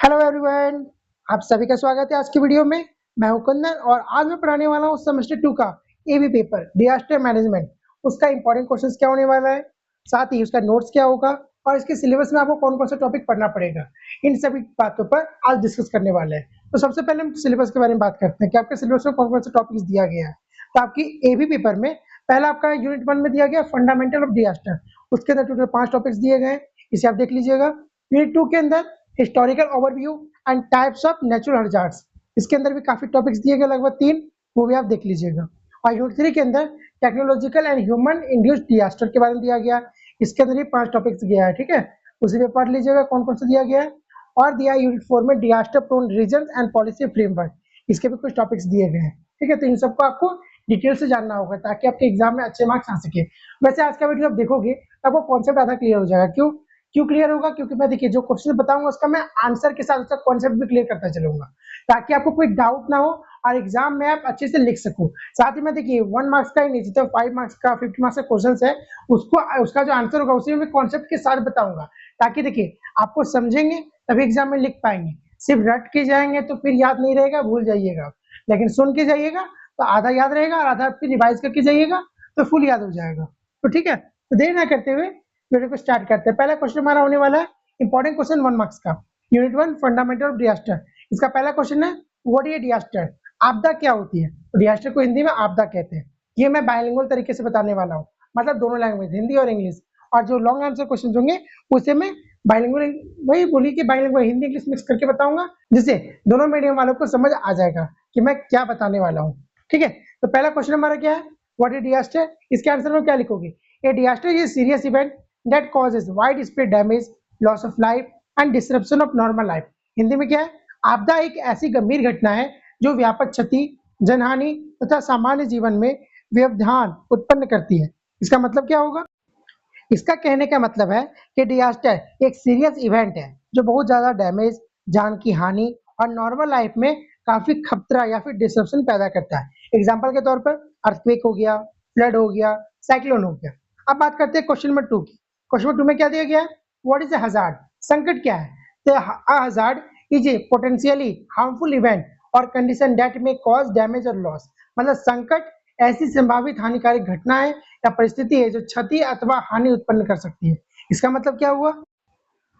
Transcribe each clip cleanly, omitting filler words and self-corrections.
Hello everyone, आप सभी का स्वागत है आज की वीडियो में। मैं हूं कुंदन और आज मैं पढ़ाने वाला हूं सेमेस्टर 2 का एबी पेपर डिजास्टर मैनेजमेंट। उसका इंपॉर्टेंट क्वेश्चंस क्या होने वाला है, साथ ही उसका नोट्स क्या होगा और इसके सिलेबस में आपको कौन कौन सा टॉपिक पढ़ना पड़ेगा, इन सभी बातों पर आज डिस्कस करने वाले हैं। तो सबसे पहले हम सिलेबस के बारे में बात करते हैं कि आपके सिलेबस में कौन कौन सा टॉपिक्स दिया गया है। तो आपकी एबी पेपर में पहला आपका यूनिट 1 में दिया गया फंडामेंटल ऑफ डिजास्टर। उसके अंदर टोटल 5 टॉपिक्स दिए गए हैं, इसे आप देख लीजिएगा। यूनिट 2 के अंदर historical overview and types of natural hazards, इसके अंदर भी काफी टॉपिक्स दिए गए, लगभग 3, वो भी आप देख लीजिएगा। और यूनिट 3 के अंदर technological and human induced disaster के बारे में दिया गया, इसके अंदर भी 5 टॉपिक्स दिया है, ठीक है। उसी पे पढ़ लीजिएगा कौन कौन सा दिया गया है। और दिया है यूनिट 4 में disaster prone region and policy framework, इसके भी कुछ टॉपिक्स दिए गए हैं, ठीक है। तो इन सबको आपको डिटेल से जानना होगा ताकि आपके एग्जाम में अच्छे मार्क्स आ सके। वैसे आज का वीडियो आप देखोगे तो आपको कॉन्सेप्ट आधा क्लियर हो जाएगा। क्यों क्लियर होगा? क्योंकि मैं देखिए जो क्वेश्चन बताऊंगा उसका मैं आंसर के साथ उसका कॉन्सेप्ट भी क्लियर करता चलूंगा ताकि आपको कोई डाउट ना हो और एग्जाम में आप अच्छे से लिख सको। साथ ही में देखिए 1 मार्क्स का ही नहीं, जितना 5 मार्क्स का 50 मार्क्स का क्वेश्चन है उसको उसका जो आंसर होगा उसी में कॉन्सेप्ट के साथ बताऊंगा ताकि देखिए आपको समझेंगे तभी एग्जाम में लिख पाएंगे। सिर्फ रट के जाएंगे तो फिर याद नहीं रहेगा, भूल जाइएगा। लेकिन सुन के जाइएगा तो आधा याद रहेगा और आधा फिर रिवाइज करके जाइएगा तो फुल याद हो जाएगा। तो ठीक है, तो देर ना करते हुए वीडियो को स्टार्ट करते हैं। पहला क्वेश्चन हमारा होने वाला है इंपॉर्टेंट क्वेश्चन 1 मार्क्स का, यूनिट 1 फंडामेंटल ऑफ डिजास्टर। इसका पहला क्वेश्चन है व्हाट इज डिजास्टर, आपदा क्या होती है। तो डिजास्टर को हिंदी में आपदा कहते हैं। ये मैं बाइलिंगुअल तरीके से बताने वाला हूँ, मतलब दोनों लैंग्वेज हिंदी और इंग्लिश। और जो लॉन्ग आंसर क्वेश्चन होंगे उसे मैं बाइलिंगुअल, वही बोली कि बाइलिंगुअल हिंदी इंग्लिश मिक्स करके बताऊंगा, जिससे दोनों मीडियम वालों को समझ आ जाएगा कि मैं क्या बताने वाला हूँ, ठीक है। तो पहला क्वेश्चन हमारा क्या है, व्हाट इज डिजास्टर। इसके आंसर में क्या लिखोगे, ए disaster is serious event that causes widespread damage, loss of life and disruption of normal life। Hindi में क्या है, आपदा एक ऐसी गंभीर घटना है जो व्यापक क्षति, जनहानि तथा सामान्य जीवन में व्यवधान उत्पन्न करती है। इसका मतलब क्या होगा, इसका कहने का मतलब है कि डिजास्टर एक सीरियस इवेंट है जो बहुत ज्यादा डैमेज, जान की हानि और नॉर्मल लाइफ में काफी खतरा या फिर डिस्ट्रप्शन पैदा करता है। एग्जाम्पल के तौर पर अर्थक्वेक हो गया, फ्लड हो गया, साइक्लोन हो गया। अब बात करते हैं क्वेश्चन नंबर 2 की। क्वेश्चन नंबर 2 में क्या दिया गया है, व्हाट इज ए हजार्ड, संकट क्या है। तो a hazard is a potentially harmful event और condition that may cause damage और लॉस। मतलब संकट ऐसी संभावित हानिकारक घटना है या परिस्थिति है जो क्षति अथवा हानि उत्पन्न कर सकती है। इसका मतलब क्या हुआ,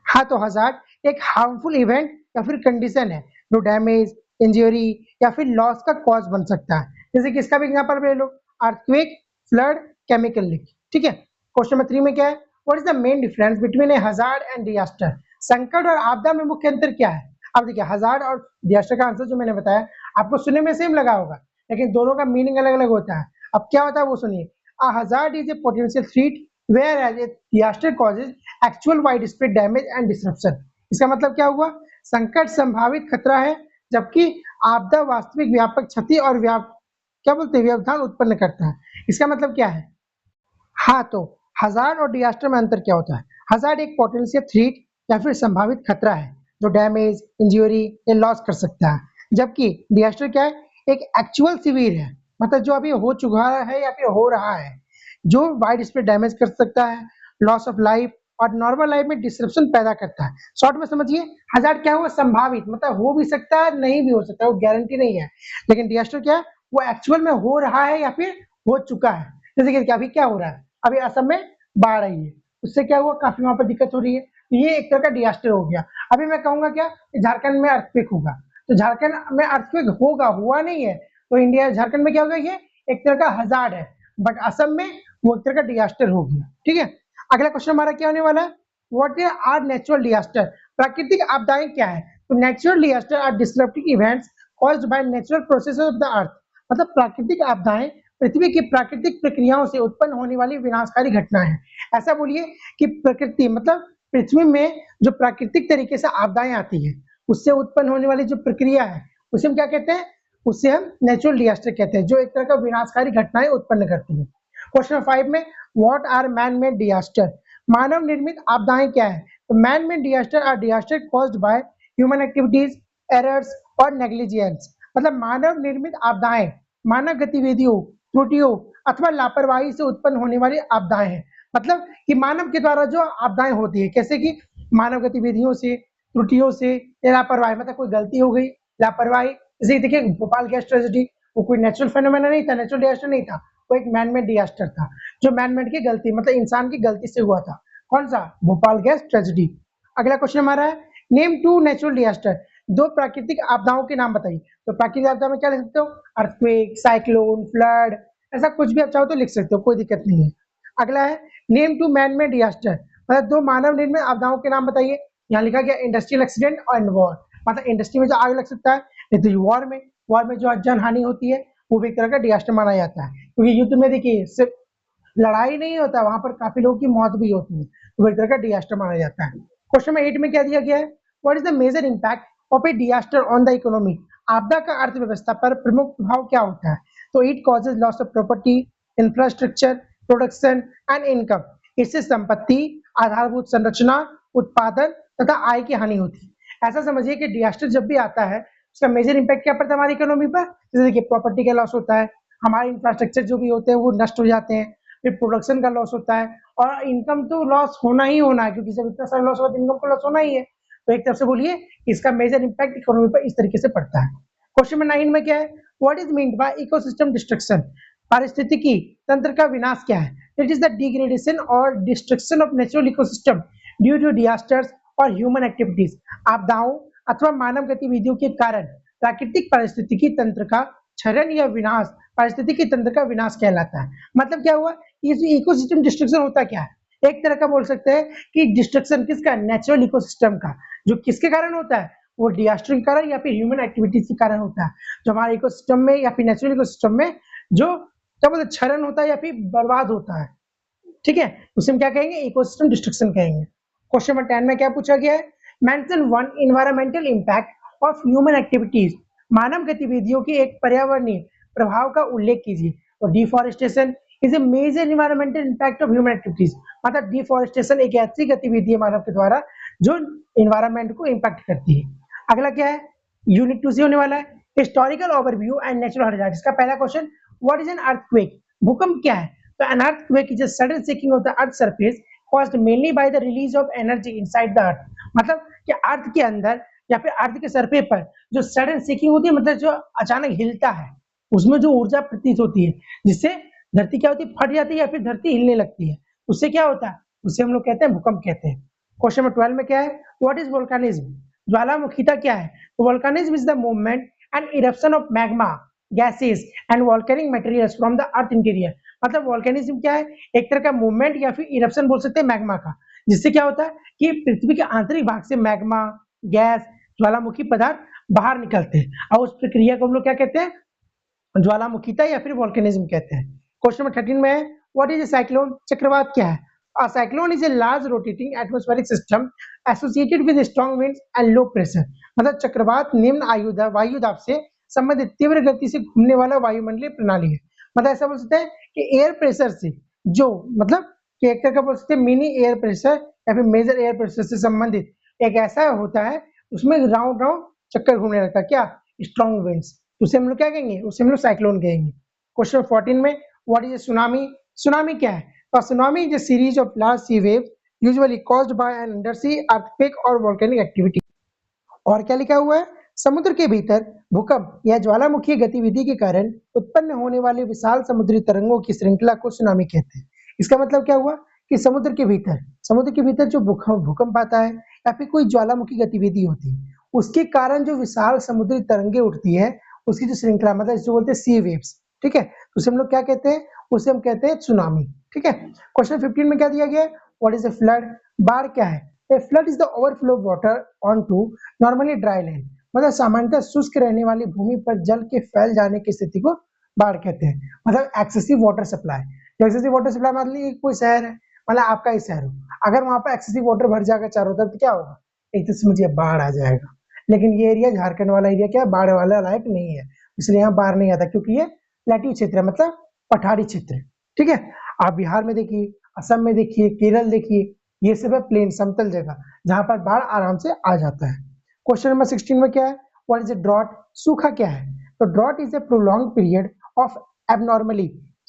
हाँ, तो हजार्ड एक हार्मफुल इवेंट या फिर कंडीशन है जो डैमेज, इंजरी या फिर लॉस का कॉज बन सकता है। जैसे कि इसका भी एग्जांपल ले लो, अर्थक्वेक, फ्लड, केमिकल लीक, ठीक है। क्वेश्चन नंबर 3 में क्या है, what is the main difference between a hazard and disaster. संकट और आपदा में मुख्य अंतर क्या है। अब देखिए हजार्ड और डिजास्टर का आंसर जो मैंने बताया आपको सुनने में सेम लगा होगा, लेकिन दोनों का मीनिंग अलग अलग होता है। अब क्या होता है वो सुनिए, a hazard is a potential threat whereas a disaster causes actual widespread damage and disruption. इसका मतलब क्या हुआ, संकट संभावित खतरा है जबकि आपदा वास्तविक व्यापक क्षति और क्या बोलते हैं व्यवधान उत्पन्न करता है। इसका मतलब क्या है, हाँ, तो हजार्ड और डिजास्टर में अंतर क्या होता है। हजार्ड एक पोटेंशियल थ्रेट या फिर संभावित खतरा है जो डैमेज, इंजरी या लॉस कर सकता है, जबकि डिजास्टर क्या है, एक एक्चुअल सिवियर है, मतलब जो अभी हो चुका है या फिर हो रहा है, जो वाइड स्प्रेड डैमेज कर सकता है, लॉस ऑफ लाइफ और नॉर्मल लाइफ में डिस्ट्रप्शन पैदा करता है। शॉर्ट में समझिए, हजार्ड क्या हुआ, संभावित, मतलब हो भी सकता है, नहीं भी हो सकता, वो गारंटी नहीं है। लेकिन डिजास्टर क्या है, वो एक्चुअल में हो रहा है या फिर हो चुका है। जैसे कि अभी क्या हो रहा है, अभी असम में बाढ़ आई है, उससे क्या हुआ, काफी वहां पर दिक्कत हो रही है, ये एक तरह का डिजास्टर हो गया। अभी मैं कहूंगा क्या, झारखंड में अर्थक्वेक होगा, तो झारखंड में अर्थक्वेक होगा, हुआ नहीं है, तो इंडिया झारखंड में क्या होगा, ये एक तरह का हजार्ड है, बट असम में वो एक तरह का डिजास्टर हो गया, ठीक है। अगला क्वेश्चन हमारा क्या होने वाला है, व्हाट आर नेचुरल डिजास्टर, प्राकृतिक आपदाएं क्या है। तो natural disaster are disruptive events caused by natural processes of the earth. मतलब प्राकृतिक आपदाएं पृथ्वी की प्राकृतिक प्रक्रियाओं से उत्पन्न होने वाली विनाशकारी घटना है। ऐसा बोलिए कि प्रकृति मतलब पृथ्वी में जो प्राकृतिक तरीके से आपदाएं आती है उससे उत्पन्न होने वाली जो प्रक्रिया है उसे हम क्या कहते हैं, उससे हम नेचुरल डिजास्टर कहते हैं, जो एक तरह का विनाशकारी घटनाएं उत्पन्न करती है। क्वेश्चन नंबर 5 में what are man made disaster, मानव निर्मित आपदाएं क्या है। तो man made disaster are disaster caused by human activities, errors और नेग्लिजेंस। मतलब मानव निर्मित आपदाएं मानव गतिविधियों, त्रुटियों अथवा लापरवाही से उत्पन्न होने वाली आपदाएं हैं। मतलब कि मानव के द्वारा जो आपदाएं होती है, कैसे कि मानव गतिविधियों से, त्रुटियों से या लापरवाही, मतलब कोई गलती हो गई, लापरवाही। जैसे देखिए भोपाल गैस ट्रेजेडी, वो कोई नेचुरल फेनोमेना नहीं था, नेचुरल डिजास्टर नहीं था, वो एक मैन मेड डिजास्टर था, जो मैन मेड की गलती, मतलब इंसान की गलती से हुआ था। कौन सा? Bhopal gas tragedy. अगला क्वेश्चन हमारा है, नेम टू नेचुरल डिजास्टर, दो प्राकृतिक आपदाओं के नाम बताइए। तो प्राकृतिक आपदा में क्या लिख सकते हो? अर्थक्वेक, साइक्लोन, फ्लड, ऐसा कुछ भी आप चाहो तो लिख सकते हो, कोई दिक्कत नहीं है। अगला है name two man made disaster, मतलब दो मानव निर्मित आपदाओं के नाम बताइए। यहाँ लिखा गया इंडस्ट्रियल एक्सीडेंट और वॉर, मतलब इंडस्ट्री में जो आग लग सकता है, नहीं तो वॉर में जो जन हानि होती है वो भी एक तरह का डिजास्टर माना जाता है, क्योंकि युद्ध में देखिए सिर्फ लड़ाई नहीं होता, वहां पर काफी लोगों की मौत भी होती है, तो वो एक तरह का डिजास्टर माना जाता है। क्वेश्चन नंबर 8 में क्या दिया गया है? What is the major impact of a disaster on the economy, आपदा का अर्थव्यवस्था पर प्रमुख प्रभाव क्या होता है? तो it causes loss of property, infrastructure, production and income, इससे संपत्ति, आधारभूत संरचना, उत्पादन तथा आय की हानि होती है। ऐसा समझिए कि डिजास्टर जब भी आता है उसका मेजर इम्पैक्ट क्या पड़ता है हमारी इकोनॉमी पर? जैसे देखिए प्रॉपर्टी का लॉस होता है, हमारे इंफ्रास्ट्रक्चर जो भी होते हैं वो नष्ट हो जाते हैं, फिर प्रोडक्शन का लॉस होता है, और इनकम तो लॉस होना ही होना है, क्योंकि जब इतना सारा लॉस होगा तो इनकम का लॉस होना ही है। तो एक तरफ से बोलिए इसका मेजर इम्पैक्ट इकोनॉमी पर इस तरीके से पड़ता है। क्वेश्चन नंबर 9 में क्या है? What is meant by ecosystem destruction, पारिस्थितिकी तंत्र का विनाश क्या है? इट इज द डिग्रेडेशन और destruction of natural ecosystem due to disasters और ह्यूमन एक्टिविटीज, आपदाओं अथवा मानव गतिविधियों के कारण प्राकृतिक पारिस्थितिकी तंत्र का क्षरण या विनाश, पारिस्थितिकी तंत्र का विनाश कहलाता है। मतलब क्या हुआ? इस इकोसिस्टम डिस्ट्रक्शन होता क्या है? एक तरह का बोल सकते हैं कि डिस्ट्रक्शन किसका? नेचुरल इकोसिस्टम का, जो किसके कारण होता है? वो डिजास्टर के कारण या फिर ह्यूमन एक्टिविटीज के कारण होता है, जो हमारे इकोसिस्टम में या फिर नेचुरल इकोसिस्टम में जो क्या बोलते क्षरण होता है या फिर बर्बाद होता है, ठीक है, उसे हम क्या कहेंगे? इकोसिस्टम डिस्ट्रक्शन कहेंगे। क्वेश्चन नंबर 10 में क्या पूछा गया है? Mention one environmental impact of human activities, मानव गतिविधियों के एक पर्यावरणीय प्रभाव का उल्लेख कीजिए। तो deforestation is a major environmental impact of human activities, मतलब डिफॉरेस्टेशन एक ऐसी गतिविधि है मानव के द्वारा जो एनवायरमेंट को इंपैक्ट करती है। अगला क्या है? यूनिट 2 से होने वाला है historical overview and natural hazard. इसका पहला question, what is an earthquake, भूकंप क्या है? तो an earthquake is a sudden shaking of the earth surface caused mainly by the release of energy inside the earth, मतलब कि अर्थ के अंदर या फिर अर्थ के सरफेस पर जो सडन शेकिंग होती है, मतलब जो अचानक हिलता है, उसमें जो ऊर्जा प्रतीत होती है, जिससे धरती क्या होती है? फट जाती है या फिर धरती हिलने लगती है, उससे क्या होता है? उससे हम लोग कहते हैं भूकंप कहते हैं। क्वेश्चन नंबर 12 में क्या है? व्हाट इज वोल्केनिज्म, ज्वालामुखीता क्या है? तो volcanism is the movement and eruption of magma, gases and volcanic materials from the earth interior, मतलब वोल्केनिज्म क्या है? एक तरह का मूवमेंट या फिर इरप्शन बोल सकते हैं मैग्मा का, जिससे क्या होता है कि पृथ्वी के आंतरिक भाग से मैग्मा, गैस, ज्वालामुखी पदार्थ बाहर निकलते हैं, और उस प्रक्रिया को हम लोग क्या कहते हैं? ज्वालामुखीता या फिर वोल्केनिज्म कहते हैं। क्वेश्चन नंबर 13 में है, व्हाट इज ए साइक्लोन, चक्रवात क्या है? A cyclone is a large rotating atmospheric system associated with strong winds and low pressure, मतलब चक्रवात निम्न वायु दाब से संबंधित तीव्र गति से घूमने वाला वायुमंडलीय प्रणाली है। मतलब ऐसा बोल सकते हैं कि एयर प्रेशर से जो, मतलब कि एक तरह का बोल सकते हैं मिनी एयर प्रेशर या फिर मेजर एयर प्रेशर से संबंधित एक ऐसा होता है, उसमें राउंड राउंड चक्कर घूमने लगता है, क्या? स्ट्रॉन्ग विंड्स, उसे हम लोग क्या कहेंगे? उसे हम लोग साइक्लोन कहेंगे। क्वेश्चन 14 में, what is A tsunami, tsunami क्या है? A tsunami is a series of large sea waves usually caused by an undersea earthquake or volcanic activity। और क्या लिखा हुआ है? समुद्र के भीतर भूकंप या ज्वालामुखी गतिविधि के कारण उत्पन्न होने वाले विशाल समुद्री तरंगों की श्रृंखला को सुनामी कहते हैं। इसका मतलब क्या हुआ कि समुद्र के भीतर जो भूकंप आता है या फिर कोई ज्वालामुखी गतिविधि होती है, उसके कारण जो विशाल समुद्री तरंगे उठती है, उसकी जो श्रृंखला, मतलब इसको बोलते हैं सी वेव्स, ठीक है, तो उसे हम लोग क्या कहते हैं? उसे हम कहते हैं सुनामी, ठीक है। क्वेश्चन 15 में क्या दिया गया है? व्हाट इज ए फ्लड, बाढ़ क्या है? A flood is the overflow of water on to normally dry land, मतलब सामान्यतः शुष्क रहने वाली भूमि पर जल के फैल जाने की स्थिति को बाढ़ कहते हैं, मतलब excessive water supply. Excessive water supply मान लीजिए कोई शहर है, मतलब आपका ही शहर हो, अगर वहां पर एक्सेसिव वाटर भर जाएगा चारों तरफ तो क्या होगा? एक तो समझिए बाढ़ आ जाएगा। लेकिन ये एरिया, झारखंड वाला एरिया क्या है? बाढ़ वाला लायक नहीं है, इसलिए यहाँ बाढ़ नहीं आता, क्योंकि ये प्लेट्यू क्षेत्र है, मतलब पठारी क्षेत्र है, ठीक है। आप बिहार में देखिए, असम में देखिए, केरल देखिए, ये सब है प्लेन, समतल जगह, जहां पर बाढ़ आराम से आ जाता है। क्वेश्चन नंबर 16 में क्या है? व्हाट इज ए ड्रॉट, सूखा क्या है? तो drought is a prolong period of abnormally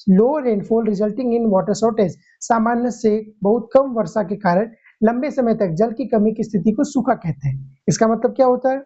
low rainfall resulting in water shortage, सामान्य से बहुत कम वर्षा के कारण लंबे समय तक जल की कमी की स्थिति को सूखा कहते हैं। इसका मतलब क्या होता है?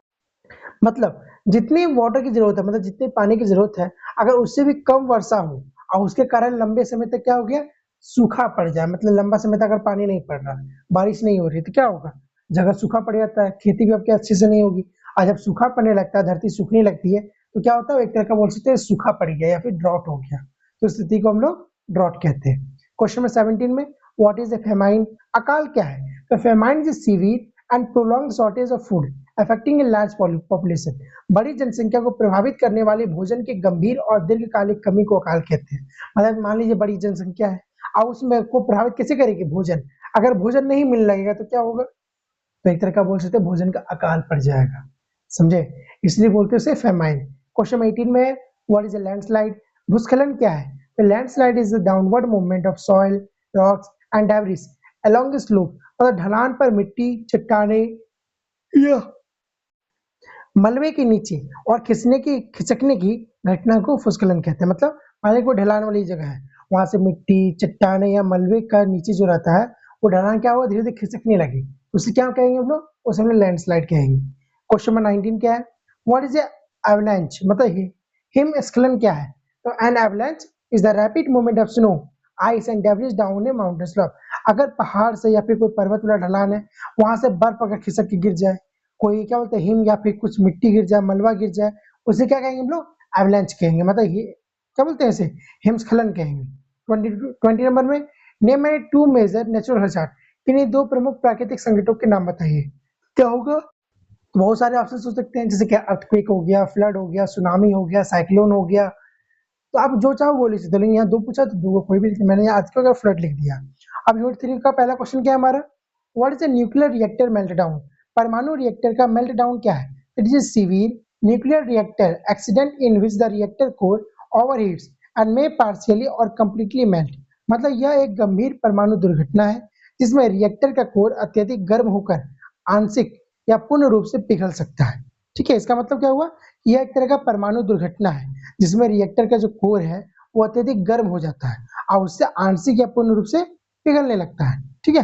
मतलब जितनी वाटर की जरूरत है, मतलब जितने पानी की जरूरत है, अगर उससे भी कम वर्षा हो और उसके कारण लंबे समय तक क्या हो गया, सूखा पड़ जाए, मतलब लंबा समय तक अगर पानी नहीं पड़ रहा, बारिश नहीं हो रही, तो क्या होगा, जगह सूखा पड़ जाता है, खेती भी अब क्या अच्छे से नहीं होगी। और जब सूखा पड़ने लगता है, धरती सूखने लगती है, तो क्या होता है, एक तरह का बोल सकते हैं सूखा पड़ गया या फिर ड्रॉट हो गया, तो इस स्थिति को हम लोग ड्रॉट कहते हैं। क्वेश्चन नंबर 17 में, व्हाट इज ए फेमाइन? अकाल क्या है? तो famine is severe and prolonged shortage of food affecting a large population. बड़ी जनसंख्या को प्रभावित करने वाले भोजन के गंभीर और दीर्घकालिक कमी को अकाल कहते हैं। मतलब मान लीजिए बड़ी जनसंख्या है, अब उसमें को प्रभावित कैसे करेगी? भोजन। अगर भोजन नहीं मिलने लगेगा तो क्या होगा? तो एक तरह का बोल सकते हैं भोजन का अकाल पड़ जाएगा, समझे? इसलिए बोलते हैं उसे फेमाइन। क्वेश्चन 18 में, व्हाट इज अ लैंडस्लाइड? भूस्खलन क्या है? तो landslide is the downward movement of soil, rocks and debris along the slope. मतलब ढलान पर मिट्टी, चट्टाने या मलबे के नीचे और खिसकने की घटना को भूस्खलन कहते हैं। मतलब मान लीजिए कोई ढलान वाली जगह है, वहां से मिट्टी, चट्टाने या मलबे का नीचे जो रहता है, वो ढलान क्या हुआ, धीरे धीरे खिसकने लगी, उसे क्या कहेंगे हम लोग? उसे हम लोग लैंडस्लाइड कहेंगे। क्वेश्चन नंबर 19 क्या है? What is avalanche? मतलब हिमस्खलन क्या है? तो an avalanche is the rapid movement of snow, ice and debris down a mountain slope. अगर पहाड़ से या फिर कोई पर्वत वाला ढलान है, वहां से बर्फ अगर खिसक के गिर जाए, कोई क्या बोलते हैं हिम या फिर कुछ मिट्टी गिर जाए, मलबा गिर जाए, उसे क्या कहेंगे हम लोग? एवलांच कहेंगे। मतलब ये क्या बोलते हैं इसे? हिमस्खलन कहेंगे। 20 नंबर में, name any two major natural hazard. किन्हीं दो प्रमुख प्राकृतिक संकटों के नाम बताइए। क्या होगा? बहुत सारे ऑप्शन हो सकते हैं, जैसे कि अर्थक्वेक हो गया, फ्लड हो गया, सुनामी हो गया, साइक्लोन हो गया। तो आप जो चाहो वो लिख सकते हो, लेकिन यहाँ दो पूछा तो दो कोई भी मैंने आज का फ्लड लिख दिया। अब यूनिट 3 का पहला क्वेश्चन क्या है हमारा? What is a nuclear reactor meltdown? परमाणु रिएक्टर का मेल्टडाउन क्या है? It is severe nuclear reactor accident in which the reactor core overheats and may partially और कंप्लीटली मेल्ट। मतलब यह एक गंभीर परमाणु दुर्घटना है जिसमें रिएक्टर का कोर अत्यधिक गर्म होकर आंशिक या पूर्ण रूप से पिघल सकता है। ठीक है, इसका मतलब क्या हुआ? यह एक तरह का परमाणु दुर्घटना है जिसमें रिएक्टर का जो कोर है वो अत्यधिक गर्म हो जाता है और उससे आंशिक या पूर्ण रूप से पिघलने लगता है। ठीक है।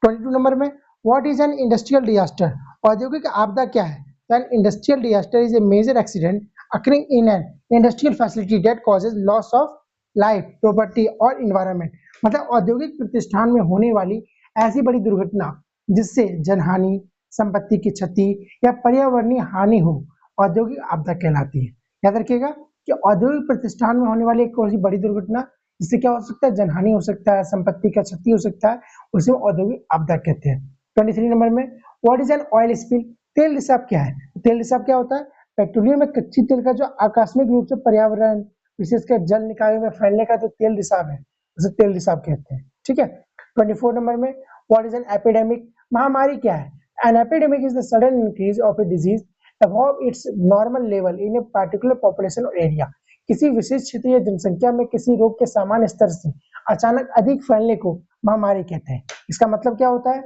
22 नंबर में, what is an industrial disaster? औद्योगिक आपदा क्या है? An industrial disaster is a major accident occurring in an industrial facility that causes loss of life, property और environment। मतलब औद्योगिक प्रतिष्ठान में होने वाली ऐसी बड़ी दुर्घटना जिससे जनहानि, संपत्ति की क्षति या पर्यावरणीय हानि हो, औद्योगिक आपदा कहलाती है। याद रखिएगा कि औद्योगिक प्रतिष्ठान में होने वाली एक और बड़ी दुर्घटना जिससे क्या हो सकता है? जनहानि हो सकता है, संपत्ति का क्षति हो सकता है, उसे औद्योगिक आपदा कहते हैं। 23 नंबर में, what is N oil spill? तेल रिसाव क्या है? तेल रिसाव क्या होता है? पेट्रोलियम में कच्ची तेल का जो आकस्मिक रूप से पर्यावरण, विशेषकर जल निकायों में फैलने का तो तेल रिसाव है, उसे तेल रिसाव कहते हैं। ठीक है। 24 नंबर में, व्हाट इज एन एपिडेमिक? महामारी क्या है? An epidemic is the sudden increase of a disease above its normal level in a particular population or area। किसी विशेष क्षेत्र या जनसंख्या में किसी रोग के सामान्य स्तर से अचानक अधिक फैलने को महामारी कहते हैं। इसका मतलब क्या होता है?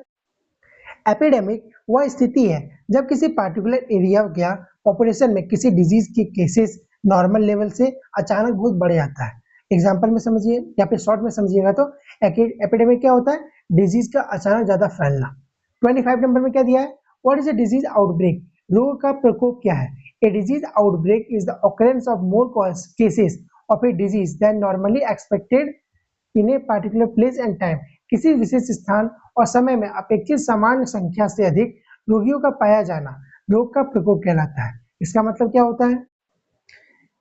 एपिडेमिक वह स्थिति है जब किसी पार्टिकुलर एरिया या पॉपुलेशन में किसी डिजीज के केसेस नॉर्मल लेवल से अचानक बहुत बढ़ जाता है। एग्जांपल में समझिए या फिर शॉर्ट में समझिएगा तो एपिडेमिक क्या होता है? डिजीज का अचानक ज्यादा फैलना। 25 नंबर में क्या दिया है? What is a disease outbreak? रोग का प्रकोप क्या है? A disease outbreak is the occurrence of more cases of a disease than normally expected in a particular place and time. किसी विशेष स्थान और समय में अपेक्षित सामान्य संख्या से अधिक रोगियों का पाया जाना रोग का प्रकोप कहलाता है। इसका मतलब क्या होता है?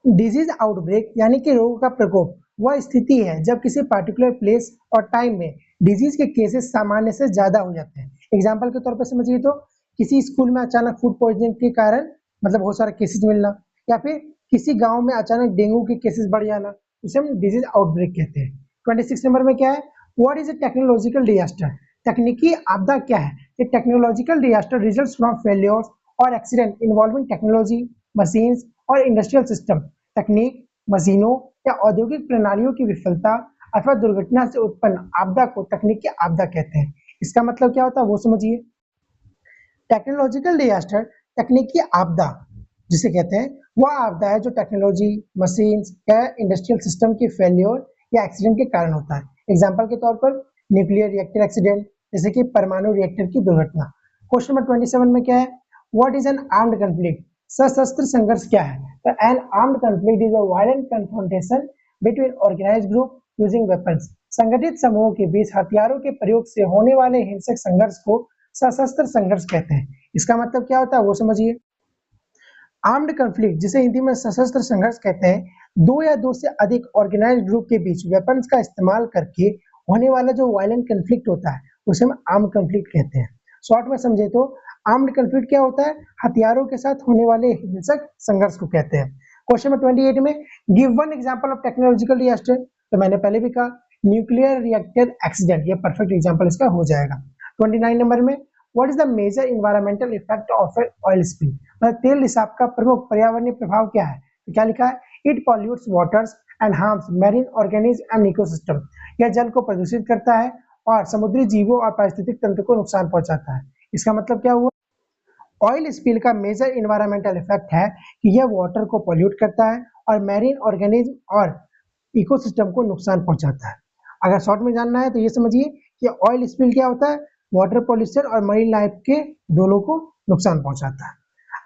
डिजीज आउटब्रेक यानी कि रोग का प्रकोप वह स्थिति है जब किसी पार्टिकुलर प्लेस और टाइम में डिजीज के केसेस सामान्य से ज्यादा हो जाते हैं। एग्जाम्पल के तौर पर समझिए तो किसी स्कूल में अचानक फूड पॉइजनिंग के कारण मतलब बहुत सारे केसेस मिलना, या फिर किसी गांव में अचानक डेंगू के केसेस बढ़ जाना, उसे हम डिजीज आउटब्रेक कहते हैं। 26 नंबर में क्या है? What is a technological disaster? तकनीकी आपदा क्या है? A technological disaster results from failures और एक्सीडेंट इन्वॉल्विंग टेक्नोलॉजी, मशीन्स और इंडस्ट्रियल सिस्टम। तकनीक, मशीनों या औद्योगिक प्रणालियों की विफलता अथवा दुर्घटना से उत्पन्न आपदा को तकनीकी आपदा कहते हैं। इसका मतलब क्या होता है वो समझिए। टेक्नोलॉजिकल डिजास्टर तकनीकी आपदा जिसे कहते हैं वह आपदा है जो टेक्नोलॉजी, मशीन्स या इंडस्ट्रियल सिस्टम के फेल्योर या एक्सीडेंट के कारण होता है। एग्जांपल के तौर पर न्यूक्लियर रिएक्टर एक्सीडेंट, जैसे कि परमाणु रिएक्टर की दुर्घटना। क्वेश्चन नंबर 27 में क्या है, what is an armed conflict, सशस्त्र संघर्ष क्या है? तो an armed conflict is a violent confrontation between organised group using weapons, संगठित समूहों के बीच हथियारों के प्रयोग से होने वाले हिंसक संघर्ष को सशस्त्र संघर्ष कहते हैं। इसका मतलब क्या होता है वो समझिए। आर्म्ड कन्फ्लिक्ट, जिसे हिंदी में सशस्त्र संघर्ष कहते हैं, दो या दो से अधिक ऑर्गेनाइज्ड ग्रुप के बीच वेपन्स का इस्तेमाल करके होने वाला जो वायलेंट कन्फ्लिक्ट होता है उसे हम आर्म्ड कन्फ्लिक्ट कहते हैं। शॉर्ट में समझे तो आर्म्ड कन्फ्लिक्ट क्या होता है, हथियारों के साथ होने वाले हिंसक संघर्ष को कहते हैं। क्वेश्चन नंबर 28 में give one example of technological disaster, तो मैंने पहले भी कहा न्यूक्लियर रिएक्टर एक्सीडेंट, ये परफेक्ट एग्जांपल इसका हो जाएगा। 29 नंबर में what is the major environmental effect of an oil spill, मतलब तेल रिसाव का प्रमुख पर्यावरणीय प्रभाव क्या है? तो क्या लिखा है, it pollutes waters and harms marine organism and ecosystem, यह जल को प्रदूषित करता है और समुद्री जीवों और पारिस्थितिक तंत्र को नुकसान पहुंचाता है। इसका मतलब क्या हुआ, ऑयल स्पिल का मेजर इन्वायरमेंटल इफेक्ट है कि यह वाटर को पॉल्यूट करता है और मैरीन ऑर्गेनिज्म और इकोसिस्टम को नुकसान पहुंचाता है। अगर शॉर्ट में जानना है तो ये समझिए कि ऑयल स्पिल क्या होता है, वाटर पॉल्यूशन और मरीन लाइफ के दोनों को नुकसान पहुंचाता है।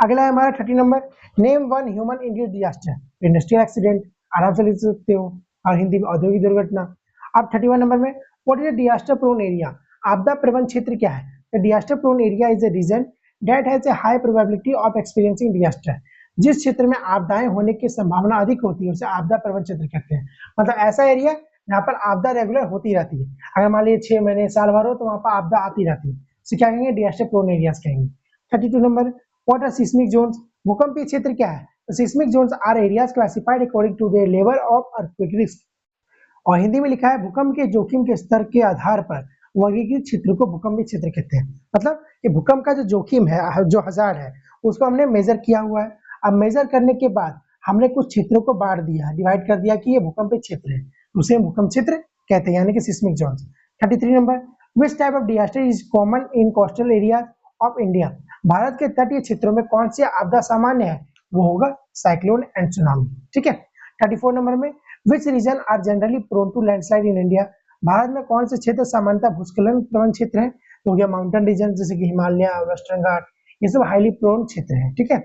अगला है हमारा 30 number, name one human induced disaster, industrial accident आराम से लिख सकते हो और हिंदी में औद्योगिक दुर्घटना। अब 31 नंबर में what is disaster prone area, आपदा प्रवण क्षेत्र क्या है? The disaster prone area is a region that has a high probability of experiencing disaster, जिस क्षेत्र में आपदाएं होने की संभावना अधिक होती है उसे आपदा प्रवण क्षेत्र कहते हैं। मतलब ऐसा एरिया जहाँ पर आपदा रेगुलर होती रहती है, अगर मान लीजिए 6 महीने साल भर हो तो वहां पर आपदा आती रहती है, तो क्या कहेंगे, डिजास्टर प्रोन एरियाज कहेंगे। 32 number, what are seismic zones, भूकंपीय क्षेत्र क्या है? Seismic zones are areas classified according to their level of earthquake risk, और हिंदी में लिखा है भूकंप के जोखिम के स्तर के आधार पर वर्गीकृत क्षेत्र को भूकंपीय क्षेत्र कहते हैं। मतलब कि भूकंप का जो जोखिम है, जो हजार है, उसको हमने मेजर किया हुआ है। अब मेजर करने के बाद हमने कुछ क्षेत्रों को बांट दिया, डिवाइड कर दिया कि ये भूकंपीय क्षेत्र है, उसे भूकंप क्षेत्र कहते हैं, यानी कि seismic zones. 33 number, which type of disaster is common in coastal area of India, Bharat के तटीय क्षेत्रों में कौन सी आपदा सामान्य है? वो होगा साइक्लोन एंड सुनामी। ठीक है। 34 नंबर में which region are generally prone to landslide in India, Bharat में कौन से क्षेत्र सामान्यतः भूस्खलन प्रवण क्षेत्र है? तो गया माउंटेन रीजन जैसे कि हिमालय, वेस्टर्न घाट, ये सब हाईली प्रोन क्षेत्र है। ठीक है।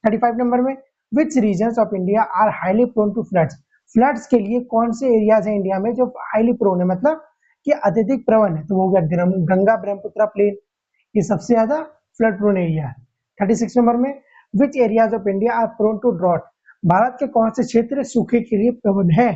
35 नंबर में which regions of India are highly prone to floods, floods के लिए कौन से एरियाज है इंडिया में जो हाईली प्रोन है, मतलब कि अत्यधिक प्रवण है? तो वो हो गया गंगा ब्रह्मपुत्र प्लेन, ये सबसे ज्यादा फ्लड प्रोन एरिया है। 36 नंबर में which areas of India are prone to drought, Bharat के कौन से क्षेत्र सूखे के लिए प्रवण है?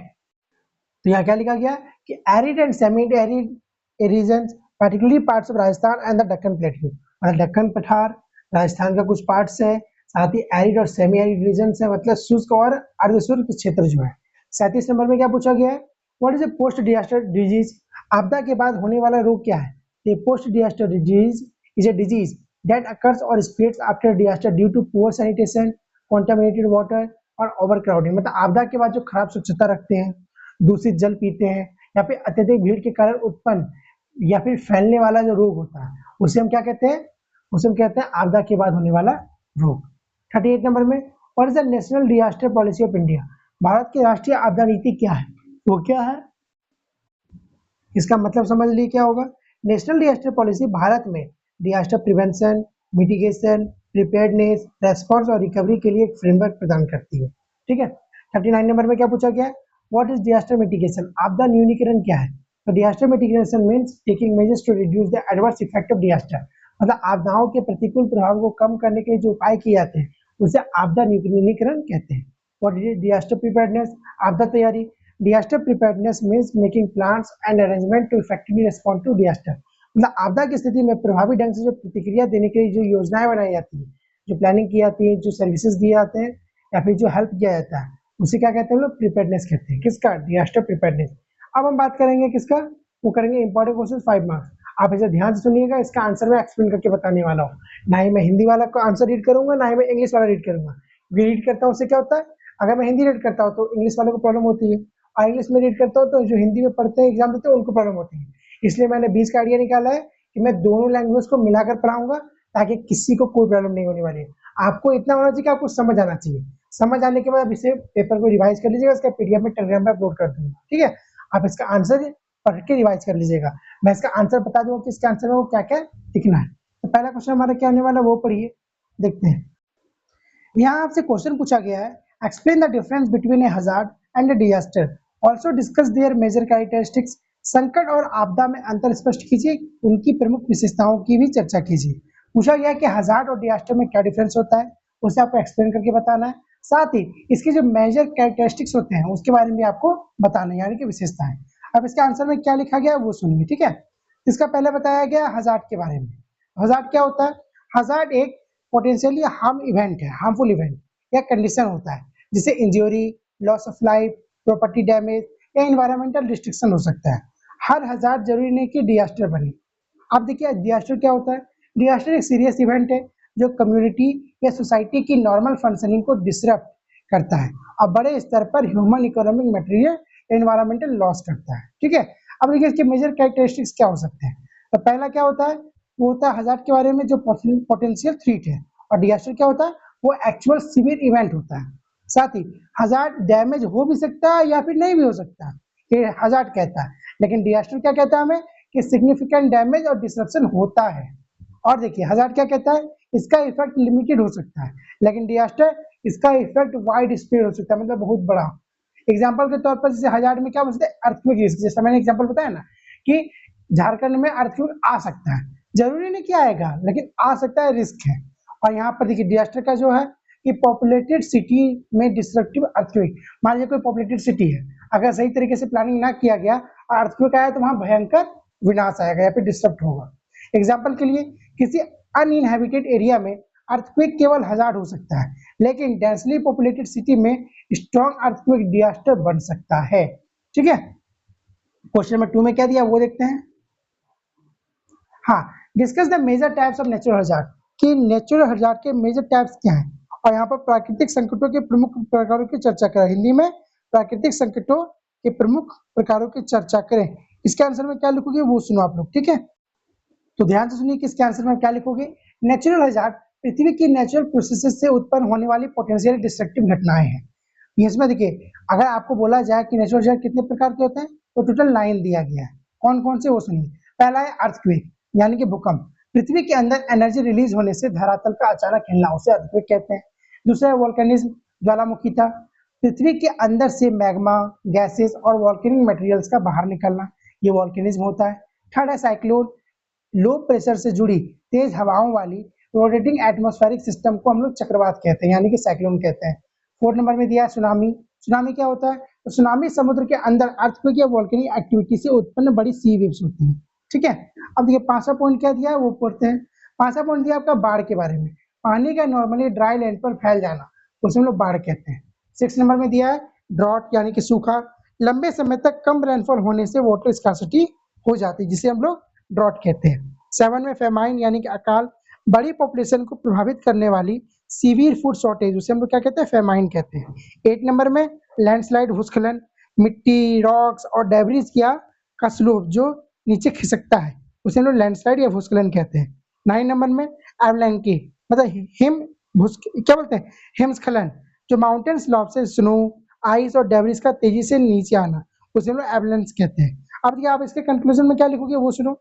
तो यहाँ क्या लिखा गया कि arid and semi arid regions particularly parts of Rajasthan and the Deccan plateau, मतलब दक्कन पठार राजस्थान का कुछ पार्ट्स है, साथ ही एरिड और सेमी एरिड रीजन्स है, मतलब शुष्क और अर्धशुष्क क्षेत्र जो है। 37 नंबर में क्या पूछा गया है, what is a post disaster disease, आपदा के बाद होने वाला रोग क्या है? ये post disaster disease is a disease that occurs और spreads after disaster due to poor sanitation, contaminated water और ओवरक्राउडिंग, मतलब आपदा के बाद जो खराब स्वच्छता रखते हैं, दूषित जल पीते हैं, या फिर अत्यधिक भीड़ के कारण उत्पन्न या फिर फैलने वाला जो रोग होता है उसे हम क्या कहते हैं? उसे हम कहते हैं आपदा के बाद होने वाला रोग। 38 नंबर में what is the national disaster policy of India, Bharat की राष्ट्रीय आपदा नीति क्या है? वो क्या है? इसका मतलब समझ लीजिए क्या होगा। नेशनल डिजास्टर पॉलिसी भारत में disaster prevention, mitigation, preparedness, response और रिकवरी के लिए एक फ्रेमवर्क प्रदान करती है। ठीक है। 39 नंबर में क्या पूछा गया है, व्हाट इज डिजास्टर मिटिगेशन, आपदा न्यूनीकरण क्या है? तो disaster mitigation means taking measures to reduce the adverse effect of disaster, मतलब आपदाओं के प्रतिकूल प्रभाव को कम करने के लिए जो उपाय किए जाते हैं उसे आपदा न्यूनीकरण कहते हैं। व्हाट इज डिजास्टर प्रिपेयर्डनेस, आपदा तैयारी, disaster preparedness means making plans and arrangement to effectively respond to disaster, मतलब आपदा की स्थिति में प्रभावी ढंग से जो प्रतिक्रिया देने के लिए जो योजनाएं बनाई जाती है, जो प्लानिंग की जाती है, जो सर्विसेज दिए जाते हैं या फिर जो हेल्प किया जाता है, उसे क्या कहते हैं लोग? प्रिपेयर्डनेस कहते हैं। किसका? Disaster preparedness. अब हम बात करेंगे किसका? वो करेंगे इंपॉर्टेंट क्वेश्चन 5 मार्क्स। आप इसे ध्यान से सुनिएगा, इसका आंसर मैं एक्सप्लेन करके बताने वाला हूँ। ना ही मैं हिंदी वाला को आंसर रीड करूंगा, ना ही मैं इंग्लिश वाला रीड करूंगा। रीड करता हूँ उससे क्या होता है, अगर मैं हिंदी रीड करता हूँ तो इंग्लिश वालों को प्रॉब्लम होती है, और इंग्लिश में रीड करता हूँ तो जो हिंदी में पढ़ते हैं एग्जाम देते हैं उनको प्रॉब्लम होती है। इसलिए मैंने 20 का आइडिया निकाला है कि मैं दोनों लैंग्वेज को मिलाकर पढ़ाऊंगा ताकि किसी को कोई प्रॉब्लम नहीं होने वाली है। आपको इतना होना चाहिए कि आपको समझ आना चाहिए, समझ आने के बाद इसे पेपर को रिवाइज कर लीजिएगा, इसका पीडीएफ में टेलीग्राम पे अपलोड कर दूंगा। ठीक है। आप इसका आंसर पढ़ के रिवाइज कर लीजिएगा, मैं इसका आंसर बता दूंगा कि इसके आंसर में वो क्या क्या लिखना है। तो पहला क्वेश्चन हमारा क्या होने वाला है वो पढ़िए, देखते हैं। यहाँ आपसे क्वेश्चन पूछा गया है, explain the difference between a hazard and a disaster, also discuss their major characteristics. संकट और आपदा में अंतर स्पष्ट कीजिए, उनकी प्रमुख विशेषताओं की भी चर्चा कीजिए। पूछा गया कि हजार्ड और डिजास्टर में क्या डिफरेंस होता है, उसे आपको एक्सप्लेन करके बताना है। साथ ही इसके जो मेजर कैरेक्टरिस्टिक्स होते हैं उसके बारे में भी आपको बताना है, यानी कि विशेषताएं। अब इसके आंसर में क्या लिखा गया है वो सुनिए, ठीक है। इसका पहले बताया गया हजार्ड के बारे में। हजार्ड क्या होता है? हजार्ड एक पोटेंशियली हार्म इवेंट है, हार्मफुल इवेंट या कंडीशन होता है जिसे injury, loss of life, property damage या इन्वायरमेंटल डिस्ट्रक्शन हो सकता है। हर हजार्ड जरूरी नहीं कि डिजास्टर बने। अब देखिए डिजास्टर क्या होता है? डिजास्टर एक सीरियस इवेंट है जो कम्युनिटी या सोसाइटी की नॉर्मल फंक्शनिंग को डिसरप्ट करता है और बड़े स्तर पर human, economic, material, environmental loss करता है, ठीक है। अब देखिए इसके मेजर कैरेक्टरिस्टिक्स क्या हो सकते हैं। तो पहला क्या होता है? वो होता है हजार्ड के बारे में जो पोटेंशियल थ्रेट है, और डिजास्टर क्या होता है? वो एक्चुअल सिवियर इवेंट होता है। साथ ही हजार्ड डैमेज हो भी सकता है या फिर नहीं भी हो सकता, ये हजार्ड कहता है। लेकिन डिजास्टर क्या कहता है हमें? कि सिग्निफिकेंट डैमेज और डिसरप्शन होता है। और देखिए हजार्ड क्या कहता है? इसका इफेक्ट लिमिटेड हो सकता है, लेकिन डिजास्टर इसका इफेक्ट वाइड स्प्रेड हो सकता है, मतलब बहुत बड़ा। एग्जाम्पल के तौर पर जैसे हजार्ड में क्या बोलते हैं? अर्थक्वेक रिस्क, जैसे मैंने एग्जाम्पल बताया ना कि झारखंड में अर्थक्वेक आ सकता है, जरूरी नहीं कि आएगा, लेकिन आ सकता है, रिस्क है। और यहाँ पर देखिए डिजास्टर का जो है कि पॉपुलेटेड सिटी में डिस्ट्रक्टिव अर्थक्वेक, मान लीजिए कोई पॉपुलेटेड सिटी है, अगर सही तरीके से प्लानिंग ना किया गया और अर्थक्वेक आया तो वहां भयंकर विनाश आएगा या फिर डिस्टर्ब होगा। एग्जाम्पल के लिए किसी अनइनहेबिटेड एरिया में अर्थक्वेक केवल हजार्ड हो सकता है, लेकिन डेंसली पॉपुलेटेड सिटी में स्ट्रॉन्ग अर्थक्वेक डिजास्टर बन सकता है, ठीक है। क्वेश्चन नंबर 2 में क्या दिया वो देखते हैं। हाँ, discuss the major types of natural hazard, कि नेचुरल हजार्ड के मेजर टाइप्स क्या हैं, और यहाँ पर प्राकृतिक संकटों के प्रमुख प्रकारों की चर्चा करें। हिंदी में प्राकृतिक संकटों के प्रमुख प्रकारों की चर्चा करें। इसके आंसर में क्या लिखोगे वो सुनो आप लोग, ठीक है। तो ध्यान से सुनिए कि इसके आंसर में क्या लिखोगे। नेचुरल हजार्ड पृथ्वी की नेचुरल प्रोसेसेस से उत्पन्न होने वाली पोटेंशियल डिस्ट्रक्टिव घटनाएं हैं। इसमें देखिए अगर आपको बोला जाए कि नेचुरल हजार्ड कितने प्रकार के होते हैं तो टोटल 9 दिया गया है। कौन कौन से वो सुनिए। पहला है अर्थक्वेक, यानी कि भूकंप, पृथ्वी के अंदर एनर्जी रिलीज होने से धरातल का अचानक हिलना, उसे अर्थक्वेक कहते हैं। दूसरा है वोल्केनिज्म, ज्वालामुखीता, पृथ्वी के अंदर से मैग्मा, गैसेस और वोल्केनिक मटेरियल्स का बाहर निकलना, ये वोल्केनिज्म होता है। थर्ड है साइक्लोन, लो प्रेशर से जुड़ी तेज हवाओं वाली रोटेटिंग एटमॉस्फेरिक सिस्टम को हम लोग चक्रवात कहते हैं, यानी कि साइक्लोन कहते हैं। 4 नंबर में दिया है सुनामी। सुनामी क्या होता है? तो सुनामी समुद्र के अंदर अर्थक्वेक या वोल्केनिक एक्टिविटी से उत्पन्न बड़ी सी वेव्स होती है, ठीक है। अब देखिए 5वां पॉइंट क्या दिया है वो पढ़ते हैं। 5वां पॉइंट दिया आपका बाढ़ के बारे में, पानी का नॉर्मली ड्राई लैंड पर फैल जाना, उसे हम लोग बाढ़ कहते हैं। 6 नंबर में दिया है ड्रॉट, यानी कि सूखा, लंबे समय तक कम रेनफॉल होने से वाटर स्कार्सिटी हो जाती है, जिसे हम लोग ड्रॉट कहते हैं। 7 में फेमाइन, यानी कि अकाल, बड़ी पॉपुलेशन को प्रभावित करने वाली सीवियर फूड शॉर्टेज, उसे हम लोग क्या कहते हैं? फेमाइन कहते हैं। 8 नंबर में लैंडस्लाइड, भूस्खलन, मिट्टी, रॉक्स और डेब्रिस का स्लोप जो नीचे खिसकता है, उसे हम लोग लैंडस्लाइड या भूस्खलन कहते हैं। 9 नंबर में एवलांकी, मतलब क्या बोलते हैं? हिमस्खलन, जो माउंटेन स्लॉप से स्नो, आइस और डेब्रिस का तेजी से नीचे आना, उसे हम लोग एवलांच कहते हैं। अब देखिए आप इसके कंक्लूजन में क्या लिखोगे वो सुनो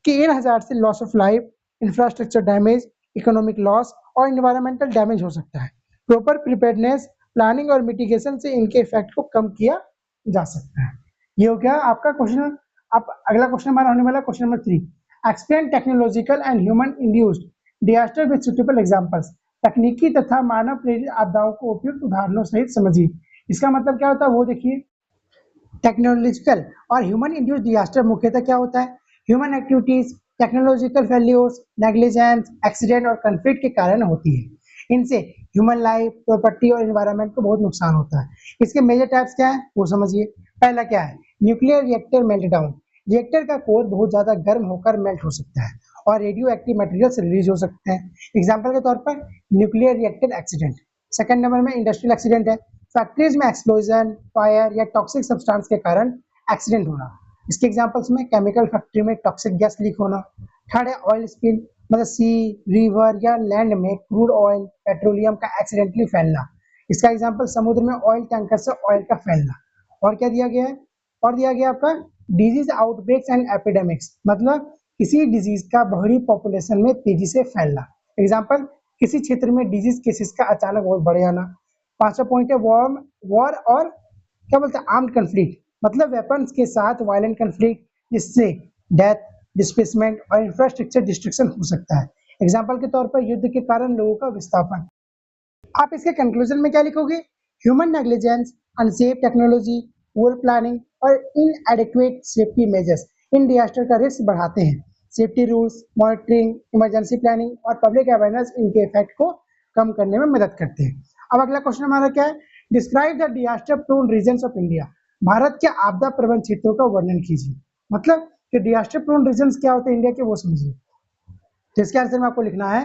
कि इन हजार्ड से loss of life, infrastructure damage, economic loss और इन्वायरमेंटल डैमेज हो सकता है। प्रॉपर प्रिपेयर्डनेस, प्लानिंग और मिटिगेशन से इनके इफेक्ट को कम किया जा सकता है। ये हो गया आपका क्वेश्चन। अब अगला क्वेश्चन हमारा होने वाला question number 3, explain technological and human induced disaster with suitable examples, तकनीकी तथा मानव प्रेरित आपदाओं को उपयुक्त उदाहरणों सहित समझिए। इसका मतलब क्या होता है वो देखिए। टेक्नोलॉजिकल और ह्यूमन इंड्यूस्ड डिजास्टर मुख्यतः क्या होता है? Human activities, technological failures, negligence, accident और कन्फ्लिक्ट के कारण होती है। इनसे ह्यूमन लाइफ, प्रॉपर्टी और एनवायरनमेंट को बहुत नुकसान होता है। इसके मेजर टाइप्स क्या है वो समझिए। पहला क्या है? न्यूक्लियर रिएक्टर मेल्टडाउन, रिएक्टर का कोर बहुत ज्यादा गर्म होकर मेल्ट हो सकता है और रेडियो एक्टिव मटेरियल्स रिलीज हो सकते हैं। एग्जाम्पल के तौर पर nuclear reactor accident. Second number में इंडस्ट्रियल एक्सीडेंट है, फैक्ट्रीज में एक्सप्लोजन, फायर या टॉक्सिक सब्सटेंस के कारण एक्सीडेंट होना। इसके एग्जांपल्स में केमिकल फैक्ट्री में टॉक्सिक गैस लीक होना। थर्ड है ऑयल स्पिल, मतलब सी, रिवर या लैंड में क्रूड ऑयल, पेट्रोलियम का एक्सीडेंटली फैलना। इसका एग्जांपल समुद्र में ऑयल टैंकर से ऑयल का फैलना। और क्या दिया गया है? और दिया गया आपका डिजीज आउटब्रेक्स एंड एपिडेमिक्स, मतलब किसी डिजीज का बड़ी पॉपुलेशन में तेजी से फैलना। एग्जाम्पल, किसी क्षेत्र में डिजीज केसेस का अचानक बहुत बढ़ जाना। पांचवा पॉइंट है वॉर वॉर और क्या बोलते हैं आर्म्ड कंफ्लिक्ट, मतलब वेपन्स के साथ वायलेंट कंफ्लिक्ट जिससे डेथ, डिस्प्लेसमेंट और इंफ्रास्ट्रक्चर डिस्ट्रक्शन हो सकता है। एग्जाम्पल के तौर पर युद्ध के कारण लोगों का विस्थापन। आप इसके कंक्लूजन में क्या लिखोगे? Human negligence, unsafe technology, poor planning और इनएडिक्वेट सेफ्टी मेजर्स इन डिजास्टर का रिस्क बढ़ाते हैं। Safety rules, monitoring, emergency planning और पब्लिक अवेयरनेस इनके इफेक्ट को कम करने में मदद करते हैं। अब अगला क्वेश्चन हमारा क्या है? Describe the disaster prone regions of India. Bharat के आपदा प्रबंध क्षेत्रों का वर्णन कीजिए। मतलब कि डिजास्टर प्रोन रीजन्स क्या होते हैं इंडिया के, वो समझिए। तो इसके आंसर में आपको लिखना है,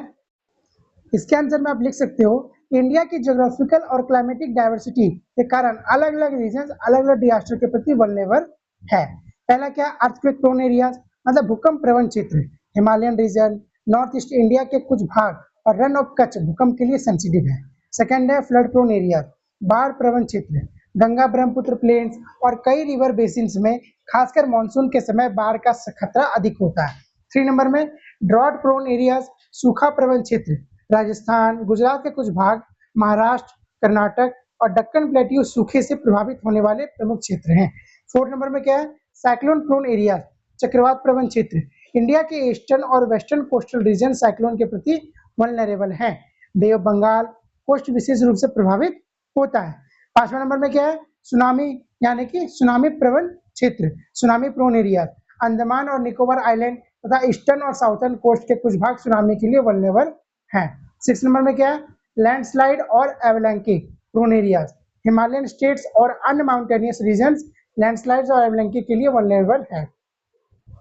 इसके आंसर में आप लिख सकते हो, इंडिया की ज्योग्राफिकल और क्लाइमेटिक डाइवर्सिटी के कारण अलग अलग रीजन अलग अलग डिजास्टर के प्रति वल्नरेबल है। पहला क्या? अर्थक्वेक प्रोन एरियाज, मतलब भूकंप प्रवण क्षेत्र, Himalayan region, north east India के कुछ भाग और रन ऑफ कच्छ भूकंप के लिए सेंसिटिव है। सेकंड है फ्लड प्रोन एरियाज, बाढ़ प्रवण क्षेत्र, गंगा ब्रह्मपुत्र प्लेन्स और कई रिवर बेसिन्स में खासकर मानसून के समय बाढ़ का खतरा अधिक होता है। 3 नंबर में ड्रॉट प्रोन एरियाज, सूखा प्रवण क्षेत्र, राजस्थान, गुजरात के कुछ भाग, महाराष्ट्र, कर्नाटक और दक्कन प्लेट्यू सूखे से प्रभावित होने वाले प्रमुख क्षेत्र हैं। 4 नंबर में क्या है? साइक्लोन प्रोन एरिया, चक्रवात प्रवण क्षेत्र, इंडिया के ईस्टर्न और वेस्टर्न कोस्टल रीजन साइक्लोन के प्रति वल्नरेबल हैं। बे ऑफ बंगाल कोस्ट विशेष रूप से प्रभावित होता है। 5वां नंबर में क्या है? सुनामी, यानी कि सुनामी प्रवण क्षेत्र, सुनामी प्रोन एरिया, अंडमान और निकोबार आइलैंड तथा ईस्टर्न और साउथर्न कोस्ट के कुछ भाग सुनामी के लिए वल्नरेबल हैं। 6 नंबर में क्या है? लैंडस्लाइड और एवलांकी प्रोन एरियाज, हिमालयन स्टेट्स और अन्य माउंटेनियस रीजन्स लैंडस्लाइड्स और एवलांकी के लिए वल्नरेबल है।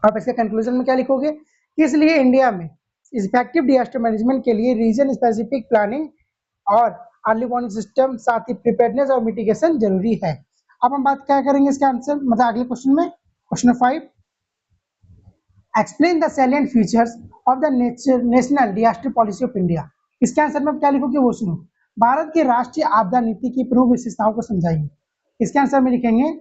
आप इसके कंक्लूजन में क्या लिखोगे? इसलिए इंडिया में इफेक्टिव डिजास्टर मैनेजमेंट के लिए रीजन स्पेसिफिक प्लानिंग और अर्ली वार्निंग सिस्टम, साथ ही प्रिपेयर्डनेस और मिटिगेशन जरूरी है। अब हम बात क्या करेंगे इसके आंसर, मतलब अगले क्वेश्चन में, question 5, explain the salient features of the national disaster policy of India. इसके आंसर में क्या लिखोगे वो सुनो। भारत की राष्ट्रीय आपदा नीति की प्रमुख विशेषताओं को समझाइए। इसके आंसर में लिखेंगे,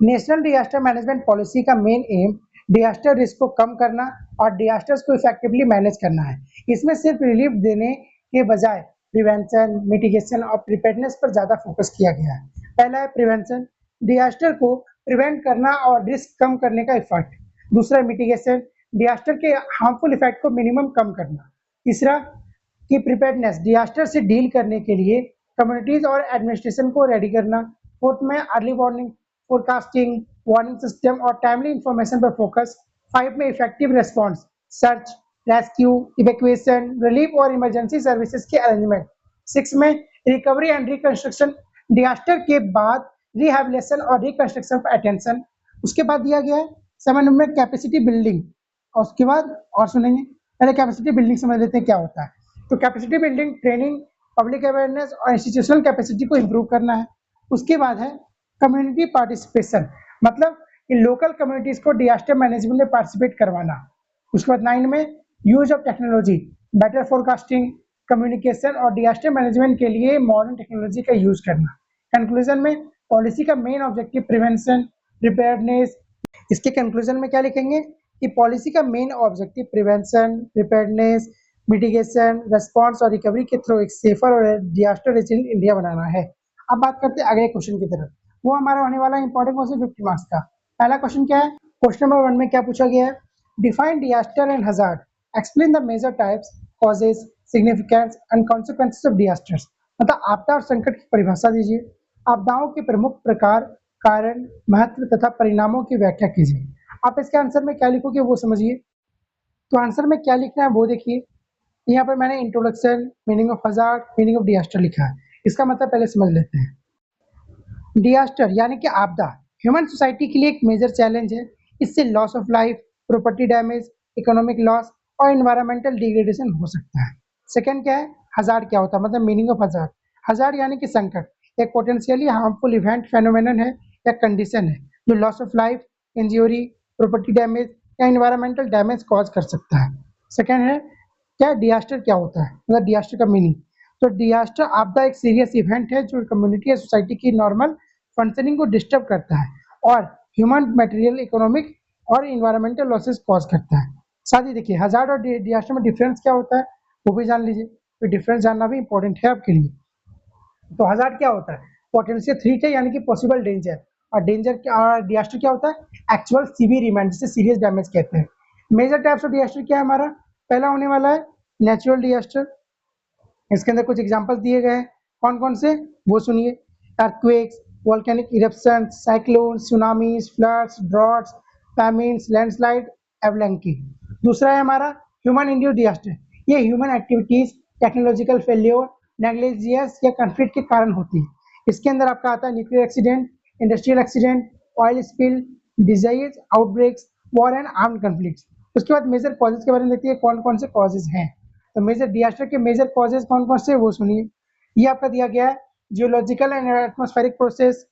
नेशनल डिजास्टर मैनेजमेंट पॉलिसी का मेन एम डिजास्टर रिस्क को कम करना और डिजास्टर्स को इफेक्टिवली मैनेज करना है। इसमें सिर्फ रिलीफ देने के बजाय प्रिवेंशन, मिटिगेशन और प्रिपेयर्डनेस पर ज्यादा फोकस किया गया है। पहला है प्रिवेंशन, डिजास्टर को प्रिवेंट करना और रिस्क कम करने का इफेक्ट। दूसरा मिटिगेशन, डिजास्टर के हार्मफुल इफेक्ट को मिनिमम कम करना। तीसरा की प्रिपेयर्डनेस, डिजास्टर से डील करने के लिए कम्युनिटीज और एडमिनिस्ट्रेशन को रेडी करना। फोर्थ में early warning, forecasting, warning system और टाइमली इंफॉर्मेशन पर फोकस। 5 में effective response, search, rescue, evacuation, relief और इमरजेंसी सर्विसेज के अरेंजमेंट। 6 में रिकवरी एंड रिकंस्ट्रक्शन, डिजास्टर के बाद रिहैबिलिटेशन और रिकंस्ट्रक्शन पर अटेंशन। उसके बाद दिया गया है 7 में कैपेसिटी बिल्डिंग, और उसके बाद और सुनेंगे। पहले कैपेसिटी बिल्डिंग समझ लेते हैं क्या होता है। तो capacity building training, public awareness और इंस्टीट्यूशनल कैपेसिटी को इंप्रूव करना है। उसके बाद है कम्युनिटी पार्टिसिपेशन, मतलब कि लोकल कम्युनिटीज को डिजास्टर मैनेजमेंट में पार्टिसिपेट करवाना। उसके बाद 9 में use of technology, better forecasting, communication और डिजास्टर मैनेजमेंट के लिए मॉडर्न टेक्नोलॉजी का यूज करना। कंक्लूजन में पॉलिसी का मेन ऑब्जेक्टिव प्रिवेंशन, प्रिपेयर्डनेस। इसके कंक्लूजन में क्या लिखेंगे कि पॉलिसी का main objective prevention, preparedness, mitigation, response और रिकवरी के थ्रू एक सेफर और डिजास्टर रेजिलिएंट इंडिया बनाना है। अब बात करते हैं अगले क्वेश्चन की तरफ, वो हमारा होने वाला इंपॉर्टेंट क्वेश्चन 50 मार्क्स का। पहला क्वेश्चन क्या है? क्वेश्चन नंबर 1 में क्या पूछा गया है? Define disaster and hazard, explain the major types, causes, significance and consequences of disasters, मतलब आपदा और संकट की परिभाषा दीजिए। आपदाओं के प्रमुख प्रकार, कारण, महत्व तथा परिणामों की व्याख्या कीजिए। आप इसके आंसर में क्या लिखोगे वो समझिए। तो आंसर में क्या लिखना है वो देखिए। यहाँ पर मैंने introduction, meaning of hazard, meaning of disaster लिखा है। इसका मतलब पहले समझ लेते हैं। डिजास्टर यानी कि आपदा ह्यूमन सोसाइटी के लिए एक मेजर चैलेंज है। इससे loss of life, property damage, economic loss और एनवायरमेंटल डिग्रेडेशन हो सकता है। सेकंड क्या है? हजार्ड क्या होता है, मतलब मीनिंग ऑफ हजार्ड। हजार्ड यानी कि संकट, एक पोटेंशियली हार्मफुल इवेंट, फेनोमेनन है या कंडीशन है जो loss of life, injury, property damage या एनवायरमेंटल डैमेज कॉज कर सकता है। सेकंड है क्या? डिजास्टर क्या होता है, मतलब डिजास्टर का मीनिंग। तो डिजास्टर आपदा एक सीरियस इवेंट है जो कम्युनिटी या सोसाइटी की नॉर्मल फंक्शनिंग को डिस्टर्ब करता है और ह्यूमन मटेरियल इकोनॉमिक और इन्वायरमेंटल लॉसेस कॉज करता है। साथ ही देखिए हजार्ड और डिजास्टर में डिफरेंस क्या होता है वो भी जान लीजिए, तो डिफरेंस जानना भी इंपॉर्टेंट है आपके लिए। तो हजार्ड क्या होता है, पोटेंशियल थ्रेट है यानी कि पॉसिबल डेंजर, और डेंजर डिजास्टर क्या होता है, एक्चुअल सीवियर इवेंट जिसे सीरियस डैमेज कहते हैं। मेजर टाइप्स ऑफ डिजास्टर क्या है हमारा, पहला होने वाला है नेचुरल डिजास्टर। इसके अंदर कुछ एग्जांपल्स दिए गए हैं, कौन कौन से वो सुनिए। Earthquakes, volcanic eruption, cyclone, tsunamis, floods, droughts, famines, landslide, avalanche. दूसरा है हमारा ह्यूमन इंड्यूस्ड डिजास्टर, ये human activities, technological failure, negligence या कॉन्फ्लिक्ट के कारण होती है। इसके अंदर आपका आता है nuclear accident, industrial accident, oil spill, disease outbreaks, war and armed conflicts. उसके बाद मेजर कॉजेज के बारे में देखते हैं कौन कौन से कॉजेज हैं। तो मेजर डिजास्टर के मेजर कॉजेज कौन कौन से वो सुनिए। ये आपका दिया गया है, geological and atmospheric process,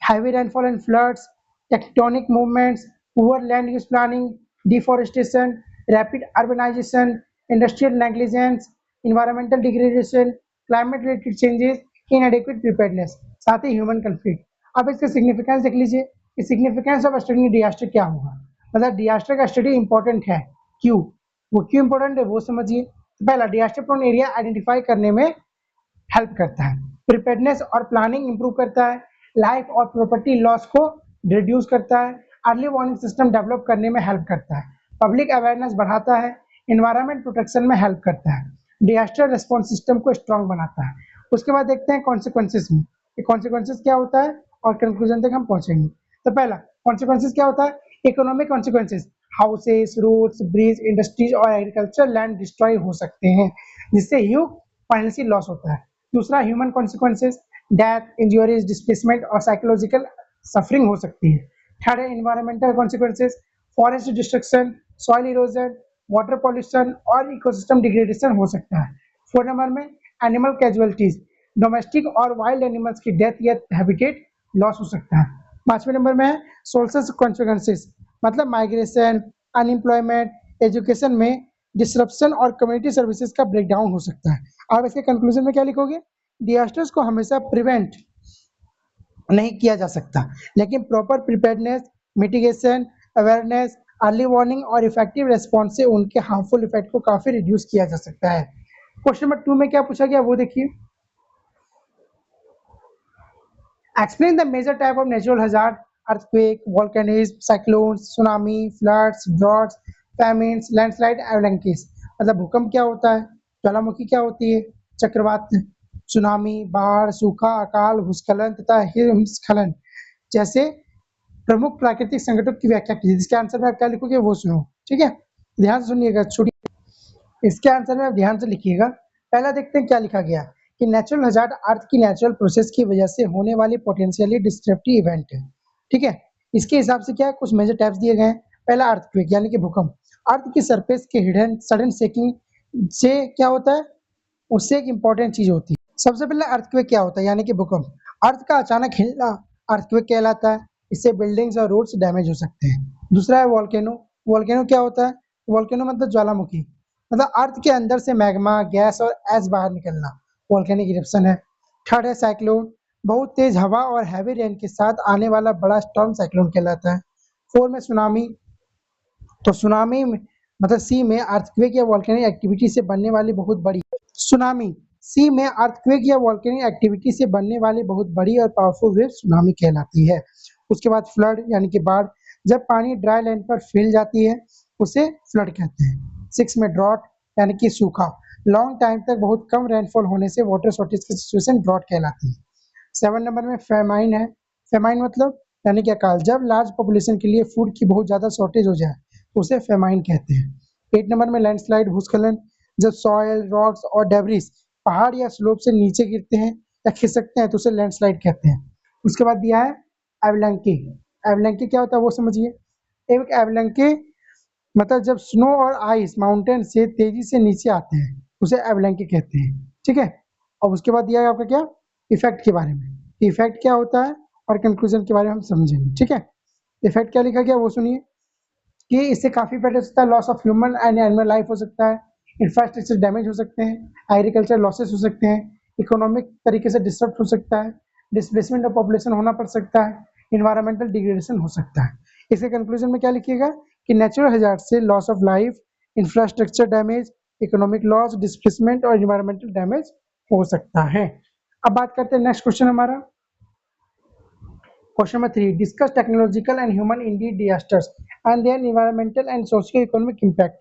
heavy rainfall and floods, tectonic movements, poor land use planning, deforestation, rapid urbanization, industrial negligence, environmental degradation, climate related changes, inadequate preparedness, साथ ही ह्यूमन कन्फ्लिक्ट। अब इसका सिग्निफिकेंस देख लीजिए कि सिग्निफिकेंस ऑफ स्टडी डिजास्टर क्या होगा, मतलब disaster का स्टडी इंपॉर्टेंट है क्यों, वो क्यों इंपॉर्टेंट है वो समझिए। पहला, डिजास्टर प्रोन एरिया आइडेंटिफाई करने में हेल्प करता है, प्रिपेयर्डनेस और प्लानिंग इंप्रूव करता है, लाइफ और प्रॉपर्टी लॉस को रिड्यूस करता है, अर्ली वार्निंग सिस्टम डेवलप करने में हेल्प करता है, पब्लिक अवेयरनेस बढ़ाता है, एनवायरनमेंट प्रोटेक्शन में हेल्प करता है, डिजास्टर रिस्पॉन्स सिस्टम को स्ट्रांग बनाता है। उसके बाद देखते हैं कॉन्सिक्वेंसेस में, कॉन्सिक्वेंसेस क्या होता है और कंक्लूजन तक हम पहुंचेंगे। तो पहला कॉन्सिक्वेंसेस क्या होता है, economic consequences, houses, roads, bridge, industries और एग्रीकल्चर लैंड डिस्ट्रॉय हो सकते हैं जिससे ह्यूज फाइनेंशियल लॉस होता है। दूसरा human consequences, death, injuries, displacement और साइकोलॉजिकल सफरिंग हो सकती है। थर्ड है environmental consequences, forest destruction, soil erosion, water pollution और इकोसिस्टम डिग्रेडेशन हो सकता है। फोर्थ नंबर में एनिमल कैजुअलिटीज, डोमेस्टिक और वाइल्ड एनिमल्स की डेथ या हैबिटेट लॉस हो सकता है। पांचवें नंबर में है सोशल कॉन्सिक्वेंसेस, मतलब माइग्रेशन, अनएम्प्लॉयमेंट, एजुकेशन में डिसरप्शन और कम्युनिटी सर्विसेज का ब्रेकडाउन हो सकता है। आप इसके कंक्लूजन में क्या लिखोगे, डिजास्टर्स को हमेशा प्रिवेंट नहीं किया जा सकता, लेकिन proper preparedness, mitigation, awareness, early warning और इफेक्टिव रेस्पॉन्स से उनके हार्मफुल इफेक्ट को काफी रिड्यूस किया जा सकता है। क्वेश्चन नंबर 2 में क्या पूछा गया वो देखिए, explain the major type of natural hazard, earthquake, volcanism, cyclones, tsunami, floods, droughts, famines, landslide, avalanches. मतलब भूकंप क्या होता है, ज्वालामुखी क्या होती है, चक्रवात, सुनामी, बाढ़, सूखा, अकाल, भूस्खलन तथा हिमस्खलन जैसे प्रमुख प्राकृतिक संकटों की व्याख्या कीजिए। इसके आंसर में आप क्या लिखोगे वो सुनो, ठीक है, ध्यान से सुनिएगा, छोड़िए। इसके आंसर में आप ध्यान से लिखिएगा। पहला देखते हैं क्या लिखा गया कि नेचुरल हजार्ड अर्थ की नेचुरल प्रोसेस की वजह से होने वाली पोटेंशियली डिस्ट्रप्टिव इवेंट है, ठीक है। इसके हिसाब से क्या है, कुछ मेजर टाइप्स दिए गए हैं। पहला अर्थक्वेक यानी कि भूकंप, अर्थ की सरफेस के हिडन सडन शेकिंग से क्या होता है, उससे एक इंपॉर्टेंट चीज होती है। सबसे पहले अर्थक्वेक क्या होता है यानी कि भूकंप, अर्थ का अचानक हिलना अर्थक्वेक कहलाता है, इससे बिल्डिंग्स और रोड्स डैमेज हो सकते हैं। दूसरा है वोल्केनो, वोल्केनो क्या होता है, वोल्केनो मतलब ज्वालामुखी, मतलब अर्थ के अंदर से मैग्मा, गैस और ऐश बाहर निकलना, वोल्केनिक इरप्शन है। थर्ड है साइक्लोन, बहुत तेज हवा और हैवी रेन के साथ आने वाला बड़ा स्टॉर्म साइक्लोन कहलाता है। फोर में सुनामी, तो सुनामी मतलब सी में अर्थक्वेक या वोल्केनिक एक्टिविटी से बनने वाली बहुत बड़ी, सुनामी सी में अर्थक्वेक या वोल्केनिक एक्टिविटी से बनने वाली बहुत बड़ी और पावरफुल वेव सुनामी कहलाती है। उसके बाद फ्लड यानी कि बाढ़, जब पानी ड्राई लैंड पर फैल जाती है उसे फ्लड कहते हैं। 6 में ड्रॉट यानी कि सूखा, लॉन्ग टाइम तक बहुत कम रेनफॉल होने से वाटर शॉर्टेज की सिचुएशन ड्रॉट कहलाती है। 7 नंबर में फेमाइन है, फेमाइन मतलब यानी कि अकाल, जब लार्ज पॉपुलेशन के लिए फूड की बहुत ज़्यादा शॉर्टेज हो जाए तो उसे फेमाइन कहते हैं। 8 नंबर में लैंडस्लाइड, भूस्खलन, जब सॉयल, रॉक्स और डेब्रिस पहाड़ या स्लोप से नीचे गिरते हैं या खिसकते हैं तो उसे लैंडस्लाइड कहते हैं। उसके बाद दिया है एवलैंकी, एवलैंकी क्या होता है वो समझिए। एक एवलैंकी मतलब जब स्नो और आइस माउंटेन से तेजी से नीचे आते हैं उसे एवलैंकी कहते हैं, ठीक है। और उसके बाद दिया है आपका क्या, इफेक्ट के बारे में, इफेक्ट क्या होता है और कंक्लूजन के बारे में हम समझेंगे, ठीक है। इफेक्ट क्या लिखा गया वो सुनिए कि इससे काफी बेटर होता है, loss of human and animal life हो सकता है, इंफ्रास्ट्रक्चर डैमेज हो सकते हैं, एग्रीकल्चर लॉसेस हो सकते हैं, इकोनॉमिक तरीके से डिस्टर्ब हो सकता है, डिस्प्लेसमेंट ऑफ पॉपुलेशन होना पड़ सकता है, इन्वायरमेंटल डिग्रेडेशन हो सकता है। इसके कंक्लूजन में क्या लिखिएगा कि नेचुरल हैजार्ड से loss of life, infrastructure damage, economic loss, displacement और इन्वायरमेंटल डैमेज हो सकता है। अब बात करते हैं नेक्स्ट क्वेश्चन हमारा, question number 3, discuss technological and human induced disasters and their environmental and socio economic impact.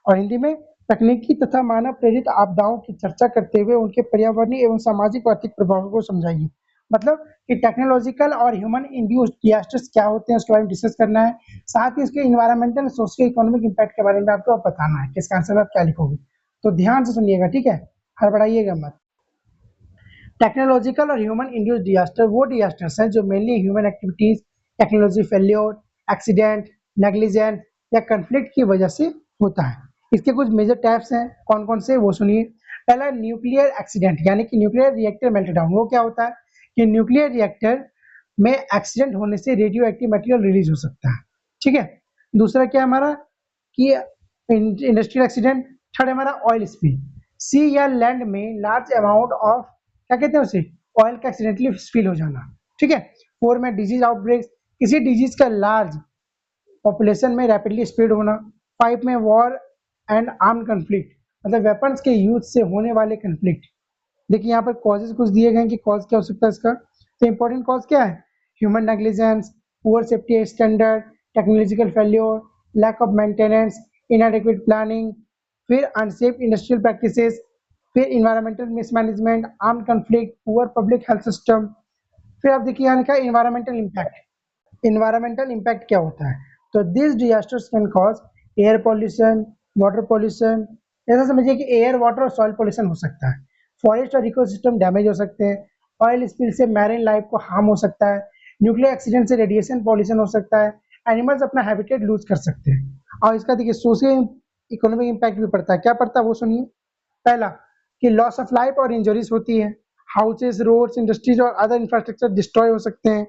और हिंदी में तकनीकी तथा मानव प्रेरित आपदाओं की चर्चा करते हुए उनके पर्यावरणीय एवं सामाजिक और आर्थिक प्रभावों को समझाइए। मतलब कि टेक्नोलॉजिकल और ह्यूमन इंड्यूस्ड डिजास्टर्स क्या होते हैं उसके बारे में डिस्कस करना है, साथ ही इसके इन्वायरमेंटल सोशियो इकोनॉमिक इम्पैक्ट के बारे में आपको बताना है कि इसका आंसर आप क्या लिखोगे। तो ध्यान से सुनिएगा, ठीक है, हड़बड़ाइएगा मत। टेक्नोलॉजिकल और ह्यूमन इंड्यूस्ड डिजास्टर वो डिजास्टर्स हैं जो mainly human activities, technology failure, accident, negligence या कंफ्लिक्ट की वजह से होता है। इसके कुछ मेजर टाइप्स हैं, कौन कौन से वो सुनिए। पहला न्यूक्लियर एक्सीडेंट, यानी कि न्यूक्लियर रिएक्टर मेल्टडाउन। वो क्या होता है कि न्यूक्लियर रिएक्टर में एक्सीडेंट होने से रेडियो एक्टिव मटेरियल रिलीज हो सकता है, ठीक है। दूसरा क्या हमारा कि इंडस्ट्रियल एक्सीडेंट। थर्ड हमारा ऑयल स्पिल, सी या लैंड में लार्ज अमाउंट ऑफ, क्या कहते हैं उसे, ऑयल का एक्सीडेंटली स्पिल हो जाना, ठीक है। 4 में डिजीज आउटब्रेक्स, किसी डिजीज का लार्ज पॉपुलेशन में रैपिडली स्प्रेड होना। 5 में वॉर एंड आर्म्ड कन्फ्लिक्ट, मतलब वेपन्स के यूज से होने वाले कन्फ्लिक्ट। देखिए यहाँ पर कॉजेज कुछ दिए गए हैं कि कॉज क्या हो सकता है इसका। तो इंपॉर्टेंट कॉज क्या है, human negligence, poor safety standard, technological failure, lack of maintenance, inadequate planning, फिर अनसेफ इंडस्ट्रियल प्रैक्टिसेस, फिर environmental mismanagement, armed conflict, poor public health system. फिर आप देखिए यहाँ लिखा है इन्वायरमेंटल इम्पैक्ट। इन्वायरमेंटल इम्पैक्ट क्या होता है, तो this disasters can cause air pollution, water pollution, ऐसा समझिए कि एयर, वाटर और सॉइल पॉल्यूशन हो सकता है। फॉरेस्ट और इकोसिस्टम डैमेज हो सकते हैं। ऑयल स्पिल से मैरिन लाइफ को हार्म हो सकता है। न्यूक्लियर एक्सीडेंट से रेडिएशन पॉल्यूशन हो सकता है। एनिमल्स अपना हैबिटेट लूज कर सकते हैं। और इसका देखिए सोशियल इकोनॉमिक इम्पैक्ट भी पड़ता है। क्या पड़ता है वो सुनिए। पहला कि लॉस ऑफ लाइफ और इंजरीज होती है। हाउसेज, रोड्स, इंडस्ट्रीज और अदर इंफ्रास्ट्रक्चर डिस्ट्रॉय हो सकते हैं।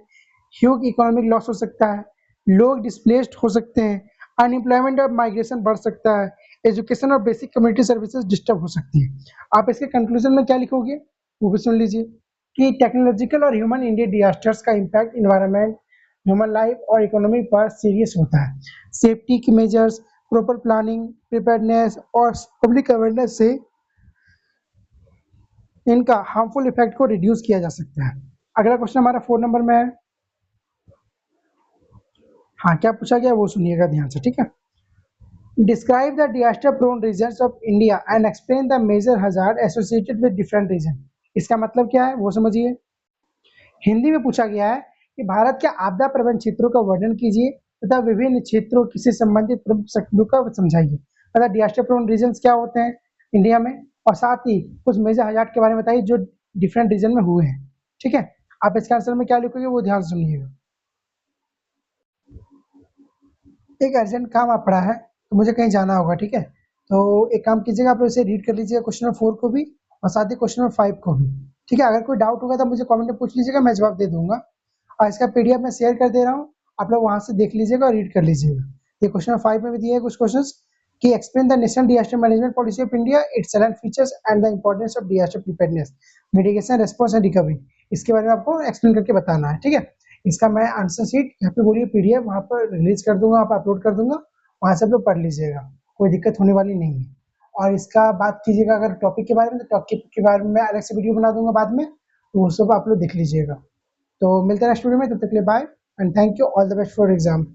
ह्यूज इकोनॉमिक लॉस हो सकता है। लोग डिस्प्लेस्ड हो सकते हैं। अनएम्प्लॉयमेंट और माइग्रेशन बढ़ सकता है। एजुकेशन और बेसिक कम्युनिटी सर्विसेज डिस्टर्ब हो सकती है। आप इसके कंक्लूजन में क्या लिखोगे वो भी सुन लीजिए कि टेक्नोलॉजिकल और ह्यूमन इंडिया डिजास्टर्स का इम्पैक्ट इन्वायरमेंट, ह्यूमन लाइफ और इकोनॉमी पर सीरियस होता है। सेफ्टी की मेजर्स, प्रॉपर प्लानिंग, प्रिपेयर्डनेस और पब्लिक अवेयरनेस से इनका हार्मफुल इफेक्ट को रिड्यूस किया जा सकता है। अगला क्वेश्चन हमारा 4 नंबर में है। हाँ, क्या पूछा गया वो सुनिएगा ध्यान से, ठीक है। Describe the disaster prone regions of India and explain the major hazard associated with different region. इसका मतलब क्या है वो समझिए। हिंदी में पूछा गया है कि भारत के आपदा प्रबंधन क्षेत्रों का वर्णन कीजिए तथा विभिन्न क्षेत्रों से संबंधित प्रमुख शक्तियों का समझाइए। मतलब डिजास्टर प्रोन रीजन्स क्या होते हैं इंडिया में, और साथ ही कुछ मेजर हजार्ड के बारे में बताइए जो डिफरेंट रीजन में हुए हैं, ठीक है। आप इसके आंसर में क्या लिखोगे वो ध्यान सुनिएगा। एक अर्जेंट काम आ पड़ा है तो मुझे कहीं जाना होगा, ठीक है। तो एक काम कीजिएगा, आप इसे रीड कर लीजिएगा क्वेश्चन नंबर 4 को भी और साथ ही क्वेश्चन नंबर 5 को भी, ठीक है। अगर कोई डाउट होगा तो मुझे कमेंट में पूछ लीजिएगा, मैं जवाब दे दूंगा। और इसका पीडीएफ मैं शेयर कर दे रहा हूँ, आप लोग वहां से देख लीजिएगा और रीड कर लीजिएगा। ये क्वेश्चन नंबर 5 में भी दिए हैं कुछ क्वेश्चन कि explain the national disaster management policy of India, its salient features and the importance of disaster preparedness, mitigation, response and recovery. इसके बारे में आपको एक्सप्लेन करके बताना है, ठीक है। इसका मैं आंसर शीट यहाँ पे बोलिए पीडीएफ वहाँ पर रिलीज कर दूंगा, आप अपलोड कर दूंगा, वहाँ से आप लोग पढ़ लीजिएगा, कोई दिक्कत होने वाली नहीं है। और इसका बात कीजिएगा अगर टॉपिक के बारे में, तो टॉपिक के बारे में मैं अलग से वीडियो बना दूंगा बाद में, तो वो सब आप लोग देख लीजिएगा। तो मिलते हैं नेक्स्ट वीडियो में, तब तक के लिए bye and thank you, all the best for exam.